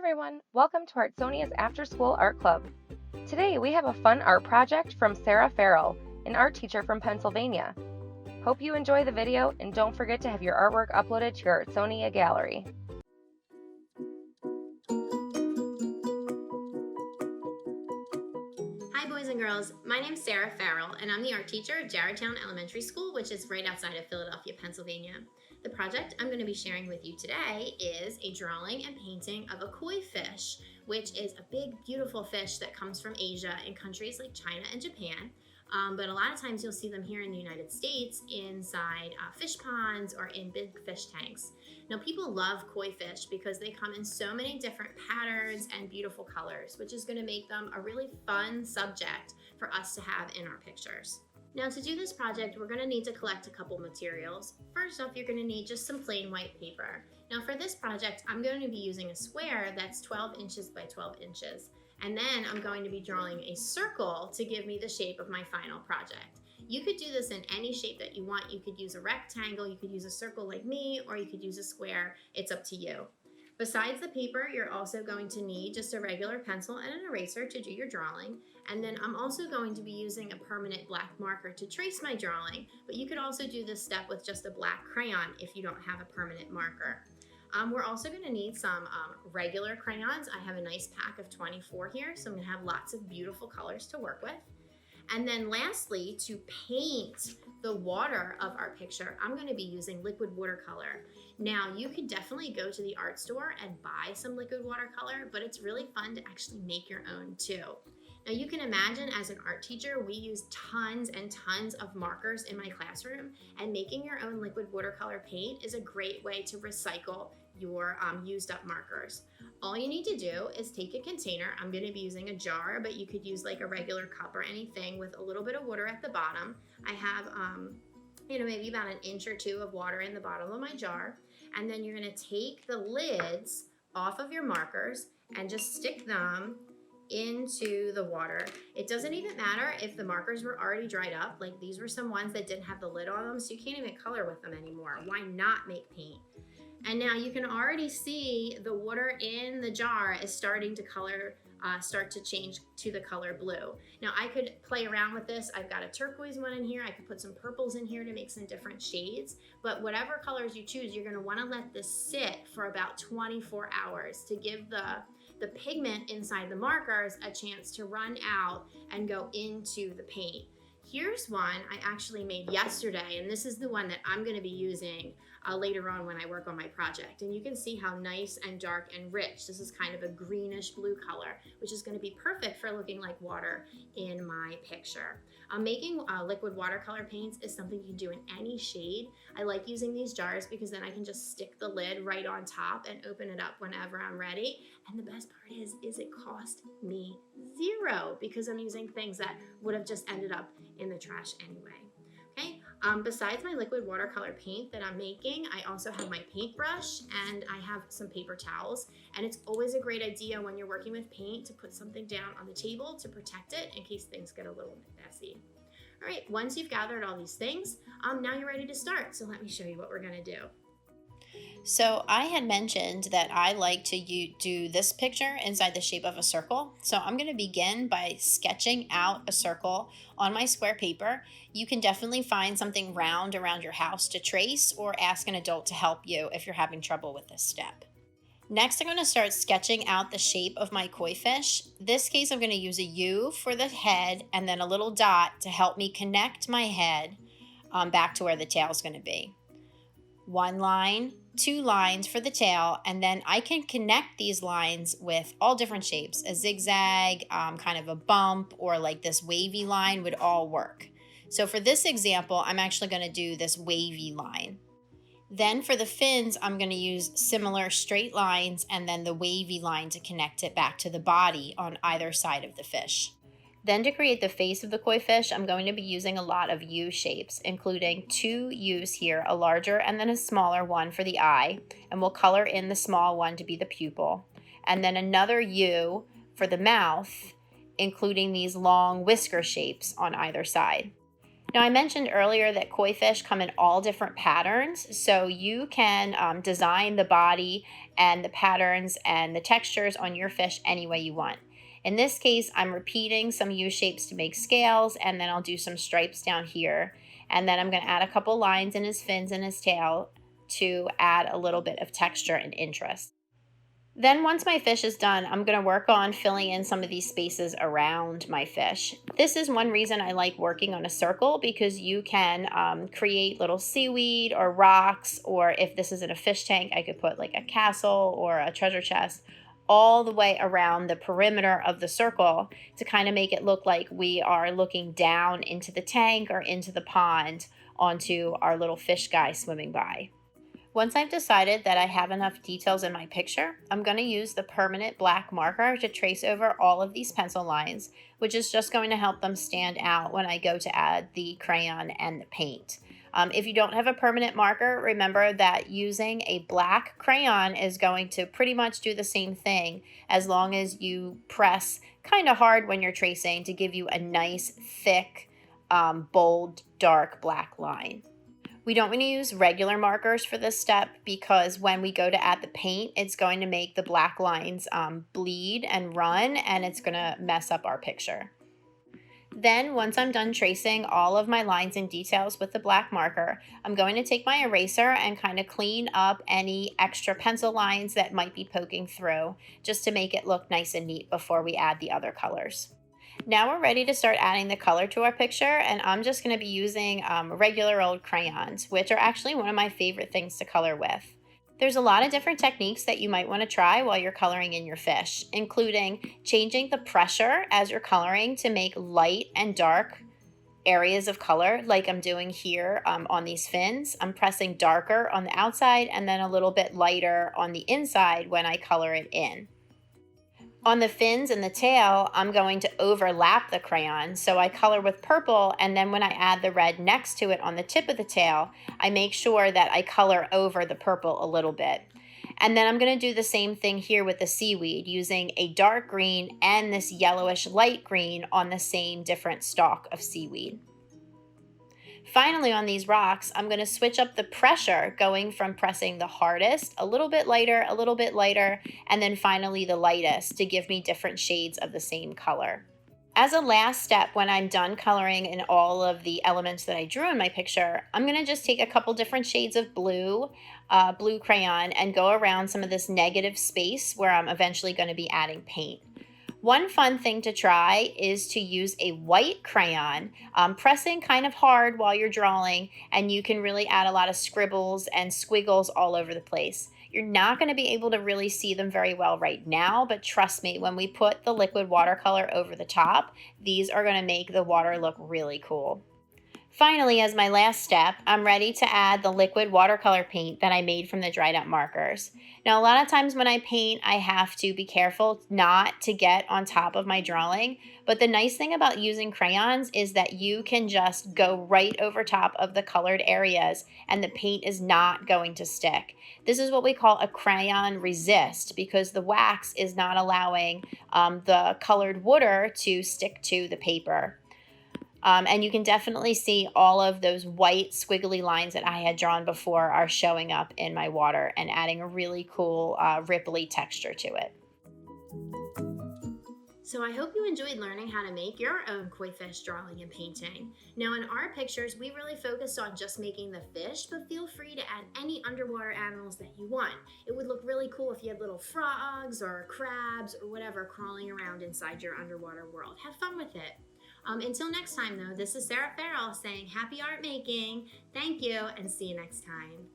everyone, welcome to Artsonia's After School Art Club. Today we have a fun art project from Sara Farrell, an art teacher from Pennsylvania. Hope you enjoy the video and don't forget to have your artwork uploaded to your Artsonia gallery. Hi boys and girls, my name is Sara Farrell and I'm the art teacher at Jarretttown Elementary School, which is right outside of Philadelphia, Pennsylvania. The project I'm going to be sharing with you today is a drawing and painting of a koi fish, which is a big, beautiful fish that comes from Asia in countries like China and Japan. But a lot of times you'll see them here in the United States inside fish ponds or in big fish tanks. Now people love koi fish because they come in so many different patterns and beautiful colors, which is going to make them a really fun subject for us to have in our pictures. Now to do this project, we're going to need to collect a couple materials. First off, you're going to need just some plain white paper. Now for this project, I'm going to be using a square that's 12 inches by 12 inches. And then I'm going to be drawing a circle to give me the shape of my final project. You could do this in any shape that you want. You could use a rectangle, you could use a circle like me, or you could use a square. It's up to you. Besides the paper, you're also going to need just a regular pencil and an eraser to do your drawing. And then I'm also going to be using a permanent black marker to trace my drawing, but you could also do this step with just a black crayon if you don't have a permanent marker. We're also going to need some regular crayons. I have a nice pack of 24 here, so I'm going to have lots of beautiful colors to work with. And then lastly, to paint the water of our picture, I'm going to be using liquid watercolor. Now, you could definitely go to the art store and buy some liquid watercolor, but it's really fun to actually make your own too. Now you can imagine as an art teacher, we use tons and tons of markers in my classroom, and making your own liquid watercolor paint is a great way to recycle your used up markers. All you need to do is take a container. I'm going to be using a jar, but you could use like a regular cup or anything with a little bit of water at the bottom. I have maybe about an inch or two of water in the bottom of my jar, and then you're going to take the lids off of your markers and just stick them into the water. It doesn't even matter if the markers were already dried up. Like these were some ones that didn't have the lid on them, so you can't even color with them anymore. Why not make paint? And now you can already see the water in the jar is starting to start to change to the color blue. Now I could play around with this. I've got a turquoise one in here. I could put some purples in here to make some different shades, but whatever colors you choose, you're gonna wanna let this sit for about 24 hours to give the pigment inside the markers a chance to run out and go into the paint. Here's one I actually made yesterday, and this is the one that I'm going to be using later on when I work on my project. And you can see how nice and dark and rich. This is kind of a greenish blue color, which is going to be perfect for looking like water in my picture. Making liquid watercolor paints is something you can do in any shade. I like using these jars because then I can just stick the lid right on top and open it up whenever I'm ready. And the best part is it cost me $0 because I'm using things that would have just ended up in the trash anyway. Okay. Besides my liquid watercolor paint that I'm making, I also have my paintbrush and I have some paper towels. And it's always a great idea when you're working with paint to put something down on the table to protect it in case things get a little bit messy. All right, once you've gathered all these things, now you're ready to start. So let me show you what we're gonna do. So I had mentioned that I like to do this picture inside the shape of a circle. So I'm going to begin by sketching out a circle on my square paper. You can definitely find something round around your house to trace or ask an adult to help you if you're having trouble with this step. Next, I'm going to start sketching out the shape of my koi fish. This case, I'm going to use a U for the head and then a little dot to help me connect my head back to where the tail is going to be. One line, 2 lines for the tail, and then I can connect these lines with all different shapes. A zigzag, kind of a bump, or like this wavy line would all work. So for this example, I'm actually going to do this wavy line. Then for the fins, I'm going to use similar straight lines and then the wavy line to connect it back to the body on either side of the fish. Then to create the face of the koi fish, I'm going to be using a lot of U shapes, including 2 U's here, a larger and then a smaller one for the eye, and we'll color in the small one to be the pupil. And then another U for the mouth, including these long whisker shapes on either side. Now, I mentioned earlier that koi fish come in all different patterns, so you can design the body and the patterns and the textures on your fish any way you want. In this case, I'm repeating some U shapes to make scales, and then I'll do some stripes down here. And then I'm going to add a couple lines in his fins and his tail to add a little bit of texture and interest. Then once my fish is done, I'm going to work on filling in some of these spaces around my fish. This is one reason I like working on a circle, because you can create little seaweed or rocks, or if this is in a fish tank, I could put like a castle or a treasure chest all the way around the perimeter of the circle to kind of make it look like we are looking down into the tank or into the pond onto our little fish guy swimming by. Once I've decided that I have enough details in my picture, I'm going to use the permanent black marker to trace over all of these pencil lines, which is just going to help them stand out when I go to add the crayon and the paint. If you don't have a permanent marker, remember that using a black crayon is going to pretty much do the same thing, as long as you press kind of hard when you're tracing to give you a nice, thick, bold, dark black line. We don't want to use regular markers for this step, because when we go to add the paint, it's going to make the black lines bleed and run, and it's going to mess up our picture. Then once I'm done tracing all of my lines and details with the black marker, I'm going to take my eraser and kind of clean up any extra pencil lines that might be poking through, just to make it look nice and neat before we add the other colors. Now we're ready to start adding the color to our picture, and I'm just going to be using regular old crayons, which are actually one of my favorite things to color with. There's a lot of different techniques that you might want to try while you're coloring in your fish, including changing the pressure as you're coloring to make light and dark areas of color, like I'm doing here on these fins. I'm pressing darker on the outside and then a little bit lighter on the inside when I color it in. On the fins and the tail, I'm going to overlap the crayon, so I color with purple, and then when I add the red next to it on the tip of the tail, I make sure that I color over the purple a little bit. And then I'm going to do the same thing here with the seaweed, using a dark green and this yellowish light green on the same different stalk of seaweed. Finally, on these rocks, I'm going to switch up the pressure, going from pressing the hardest, a little bit lighter, and then finally the lightest, to give me different shades of the same color. As a last step, when I'm done coloring in all of the elements that I drew in my picture, I'm going to just take a couple different shades of blue crayon, and go around some of this negative space where I'm eventually going to be adding paint. One fun thing to try is to use a white crayon, pressing kind of hard while you're drawing, and you can really add a lot of scribbles and squiggles all over the place. You're not going to be able to really see them very well right now, but trust me, when we put the liquid watercolor over the top, these are going to make the water look really cool. Finally, as my last step, I'm ready to add the liquid watercolor paint that I made from the dried up markers. Now, a lot of times when I paint, I have to be careful not to get on top of my drawing, but the nice thing about using crayons is that you can just go right over top of the colored areas and the paint is not going to stick. This is what we call a crayon resist, because the wax is not allowing the colored water to stick to the paper. And you can definitely see all of those white squiggly lines that I had drawn before are showing up in my water and adding a really cool ripply texture to it. So I hope you enjoyed learning how to make your own koi fish drawing and painting. Now in our pictures, we really focused on just making the fish, but feel free to add any underwater animals that you want. It would look really cool if you had little frogs or crabs or whatever crawling around inside your underwater world. Have fun with it. Until next time though, this is Sara Farrell saying happy art making, thank you, and see you next time.